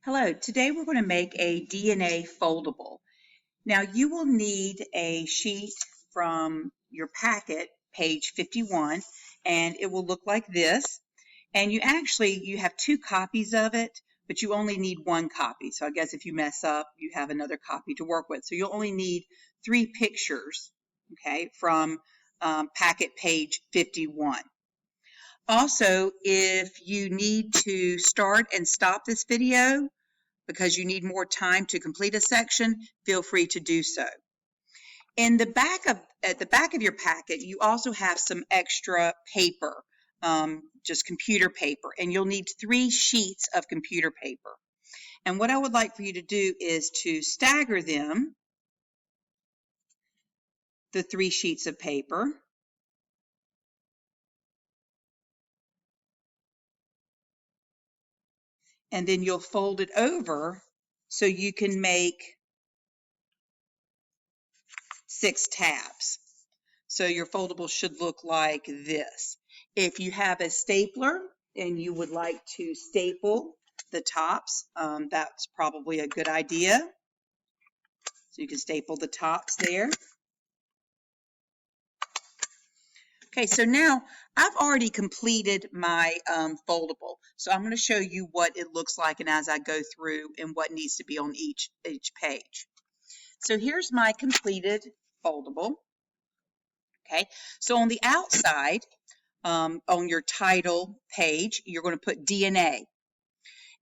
Hello, today we're going to make a DNA foldable. Now you will need a sheet from your packet, page 51, and it will look like this. And you have 2 copies of it, but you only need 1 copy. So I guess if you mess up, you have another copy to work with. So you'll only need 3 pictures, okay, from packet page 51. Also, if you need to start and stop this video, because you need more time to complete a section, feel free to do so. At the back of your packet, you also have some extra paper, just computer paper, and you'll need 3 sheets of computer paper. And what I would like for you to do is to stagger them, the 3 sheets of paper. And then you'll fold it over so you can make 6 tabs. So your foldable should look like this. If you have a stapler and you would like to staple the tops, that's probably a good idea. So you can staple the tops there. Okay, so now I've already completed my foldable. So I'm going to show you what it looks like and as I go through and what needs to be on each page. So here's my completed foldable. Okay, so on the outside, on your title page, you're going to put DNA.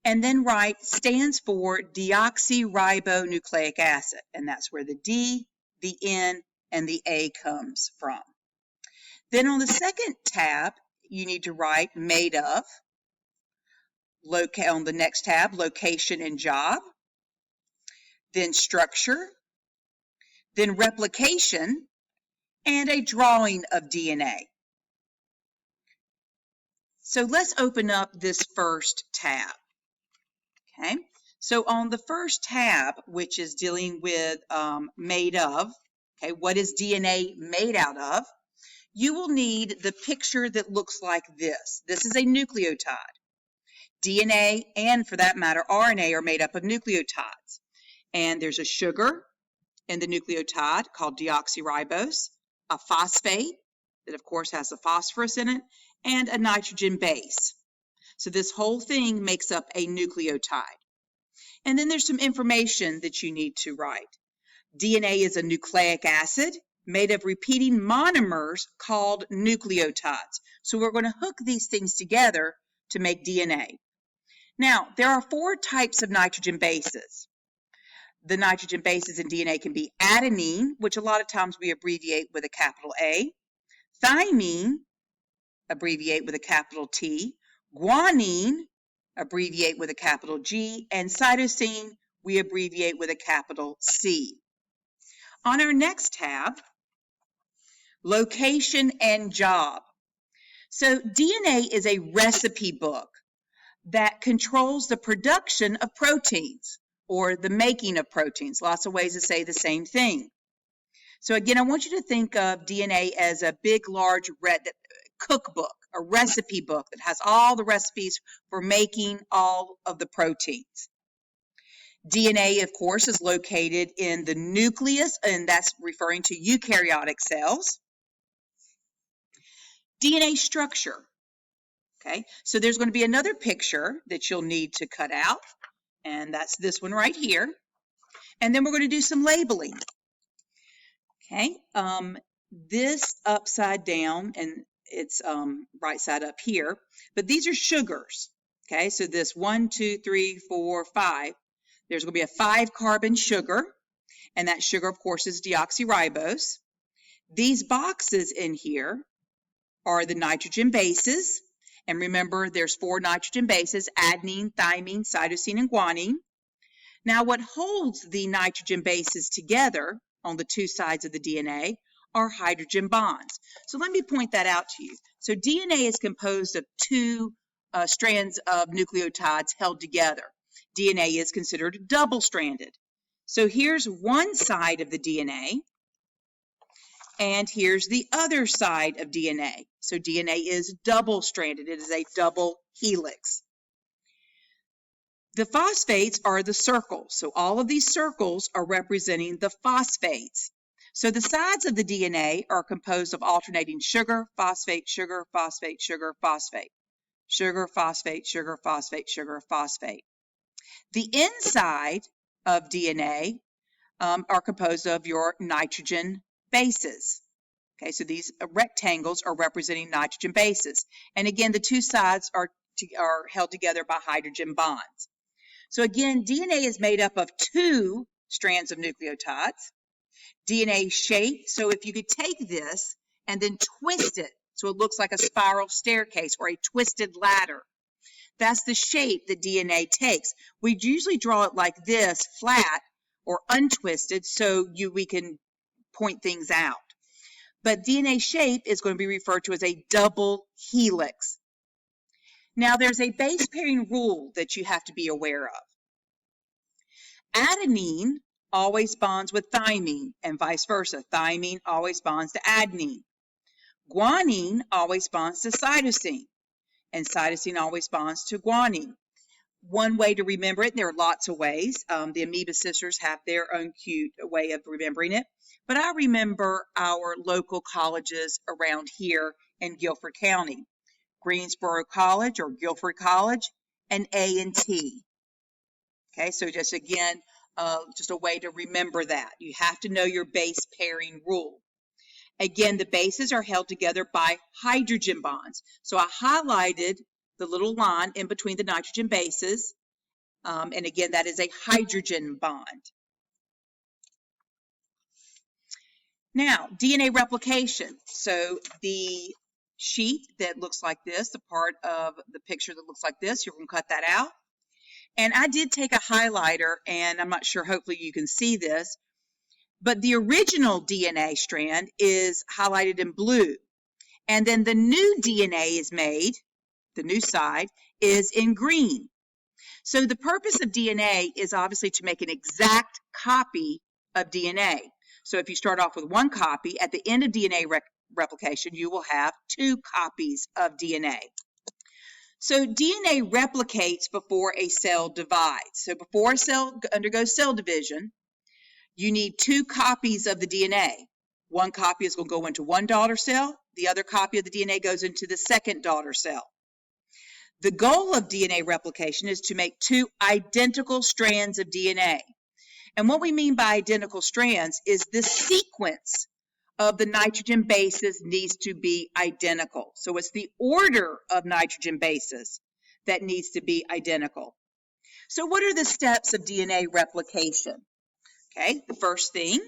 And then write stands for deoxyribonucleic acid. And that's where the D, the N, and the A comes from. Then on the second tab, you need to write made of. On the next tab, location and job. Then structure. Then replication. And a drawing of DNA. So let's open up this first tab. Okay, so on the first tab, which is dealing with made of, okay, what is DNA made out of? You will need the picture that looks like this. This is a nucleotide. DNA and, for that matter, RNA are made up of nucleotides. And there's a sugar in the nucleotide called deoxyribose, a phosphate that, of course, has a phosphorus in it, and a nitrogen base. So this whole thing makes up a nucleotide. And then there's some information that you need to write. DNA is a nucleic acid made of repeating monomers called nucleotides. So we're going to hook these things together to make DNA. Now, there are 4 types of nitrogen bases. The nitrogen bases in DNA can be adenine, which a lot of times we abbreviate with a capital A, thymine, abbreviate with a capital T, guanine, abbreviate with a capital G, and cytosine, we abbreviate with a capital C. On our next tab, location and job. So DNA is a recipe book that controls the production of proteins or the making of proteins. Lots of ways to say the same thing. So again, I want you to think of DNA as a big, large cookbook, a recipe book that has all the recipes for making all of the proteins. DNA, of course, is located in the nucleus, and that's referring to eukaryotic cells. DNA structure. Okay, so there's going to be another picture that you'll need to cut out, and that's this one right here. And then we're going to do some labeling. Okay, this upside down, and it's right side up here, but these are sugars. Okay, so this 1, 2, 3, 4, 5. There's going to be a 5-carbon sugar, and that sugar, of course, is deoxyribose. These boxes in here are the nitrogen bases, and remember, there's 4 nitrogen bases: adenine, thymine, cytosine, and guanine. Now, what holds the nitrogen bases together on the 2 sides of the DNA are hydrogen bonds. So let me point that out to you. So DNA is composed of 2 strands of nucleotides held together. DNA is considered double-stranded. So here's one side of the DNA, and here's the other side of DNA. So DNA is double-stranded. It is a double helix. The phosphates are the circles. So all of these circles are representing the phosphates. So the sides of the DNA are composed of alternating sugar, phosphate, sugar, phosphate, sugar, phosphate. Sugar, phosphate, sugar, phosphate, sugar, phosphate. The inside of DNA are composed of your nitrogen bases. Okay, so these rectangles are representing nitrogen bases. And again, the two sides are held together by hydrogen bonds. So again, DNA is made up of two strands of nucleotides. DNA shape, so if you could take this and then twist it so it looks like a spiral staircase or a twisted ladder, that's the shape that DNA takes. We usually draw it like this, flat or untwisted, so we can point things out. But DNA shape is going to be referred to as a double helix. Now, there's a base pairing rule that you have to be aware of. Adenine always bonds with thymine and vice versa. Thymine always bonds to adenine. Guanine always bonds to cytosine, and cytosine always bonds to guanine. One way to remember it, and there are lots of ways. The Amoeba sisters have their own cute way of remembering it. But I remember our local colleges around here in Guilford County. Greensboro College or Guilford College, and A and T. Okay, so just again, just a way to remember that. You have to know your base pairing rule. Again, the bases are held together by hydrogen bonds. So I highlighted the little line in between the nitrogen bases, and again, that is a hydrogen bond. Now, DNA replication. So the sheet that looks like this, the part of the picture that looks like this, you're going to cut that out. And I did take a highlighter, and I'm not sure, hopefully you can see this, but the original DNA strand is highlighted in blue. And then the new DNA is made, the new side, is in green. So the purpose of DNA is obviously to make an exact copy of DNA. So if you start off with one copy, at the end of DNA replication, you will have two copies of DNA. So DNA replicates before a cell divides. So before a cell undergoes cell division, you need two copies of the DNA. One copy is going to go into one daughter cell. The other copy of the DNA goes into the second daughter cell. The goal of DNA replication is to make two identical strands of DNA. And what we mean by identical strands is the sequence of the nitrogen bases needs to be identical. So it's the order of nitrogen bases that needs to be identical. So what are the steps of DNA replication? Okay, the first thing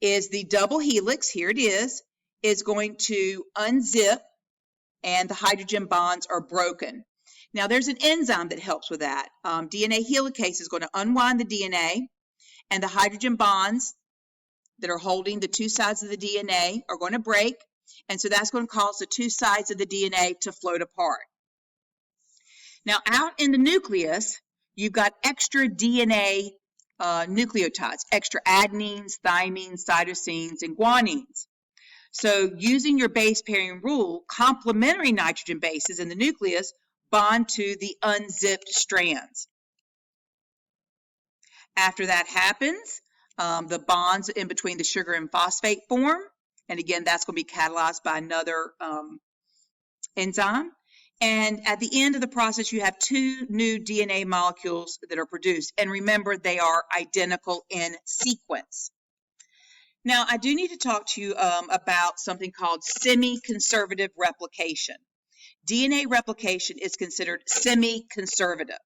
is the double helix, here it is going to unzip and the hydrogen bonds are broken. Now there's an enzyme that helps with that. DNA helicase is going to unwind the DNA, and the hydrogen bonds that are holding the two sides of the DNA are going to break, and so that's going to cause the two sides of the DNA to float apart. Now out in the nucleus, you've got extra DNA nucleotides, extra adenines, thymines, cytosines, and guanines. So using your base pairing rule, complementary nitrogen bases in the nucleus bond to the unzipped strands. After that happens, the bonds in between the sugar and phosphate form, and again, that's going to be catalyzed by another enzyme. And at the end of the process, you have two new DNA molecules that are produced. And remember, they are identical in sequence. Now, I do need to talk to you about something called semi-conservative replication. DNA replication is considered semi-conservative.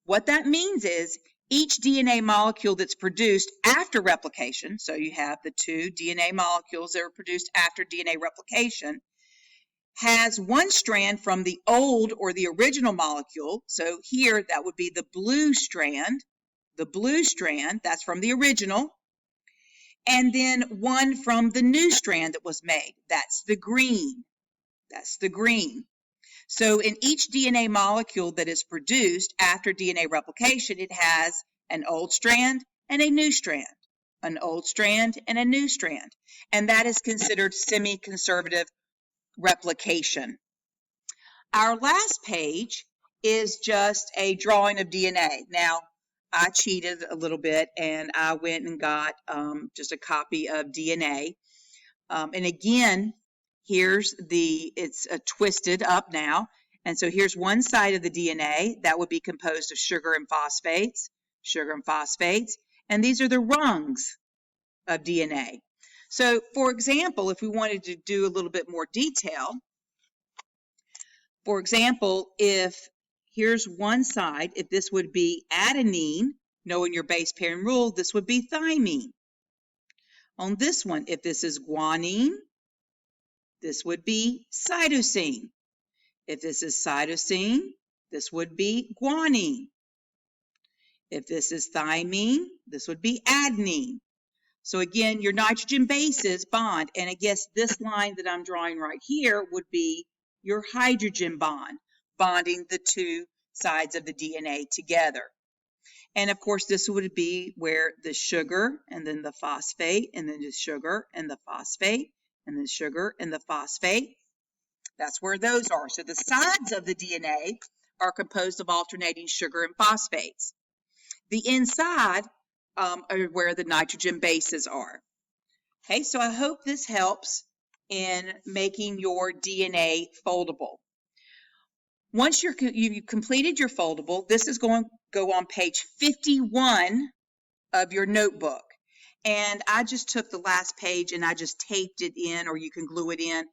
What that means is each DNA molecule that's produced after replication, so you have the two DNA molecules that are produced after DNA replication, has one strand from the old or the original molecule. So here that would be the blue strand. The blue strand, that's from the original. And then one from the new strand that was made. That's the green. That's the green. So in each DNA molecule that is produced after DNA replication, it has an old strand and a new strand, an old strand and a new strand. And that is considered semi-conservative replication. Our last page is just a drawing of DNA. Now, I cheated a little bit and I went and got just a copy of DNA. And again, it's twisted up now. And so here's one side of the DNA that would be composed of sugar and phosphates, and these are the rungs of DNA. So for example, if we wanted to do a little bit more detail, for example, if here's one side, if this would be adenine, knowing your base pairing rule, this would be thymine. On this one, if this is guanine, this would be cytosine. If this is cytosine, this would be guanine. If this is thymine, this would be adenine. So again, your nitrogen bases bond, and I guess this line that I'm drawing right here would be your hydrogen bond, bonding the two sides of the DNA together. And of course, this would be where the sugar and then the phosphate and then the sugar and the phosphate and then sugar and the phosphate. That's where those are. So the sides of the DNA are composed of alternating sugar and phosphates. The inside are where the nitrogen bases are. Okay, so I hope this helps in making your DNA foldable. Once you've completed your foldable, this is going to go on page 51 of your notebook. And I just took the last page and I just taped it in, or you can glue it in,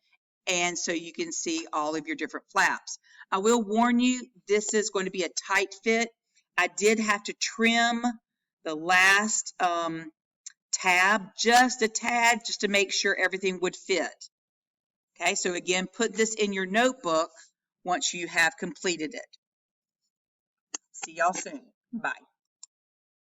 and so you can see all of your different flaps. I will warn you, this is going to be a tight fit. I did have to trim the last tab just a tad, just to make sure everything would fit. Okay, so again, put this in your notebook once you have completed it. See y'all soon. Bye.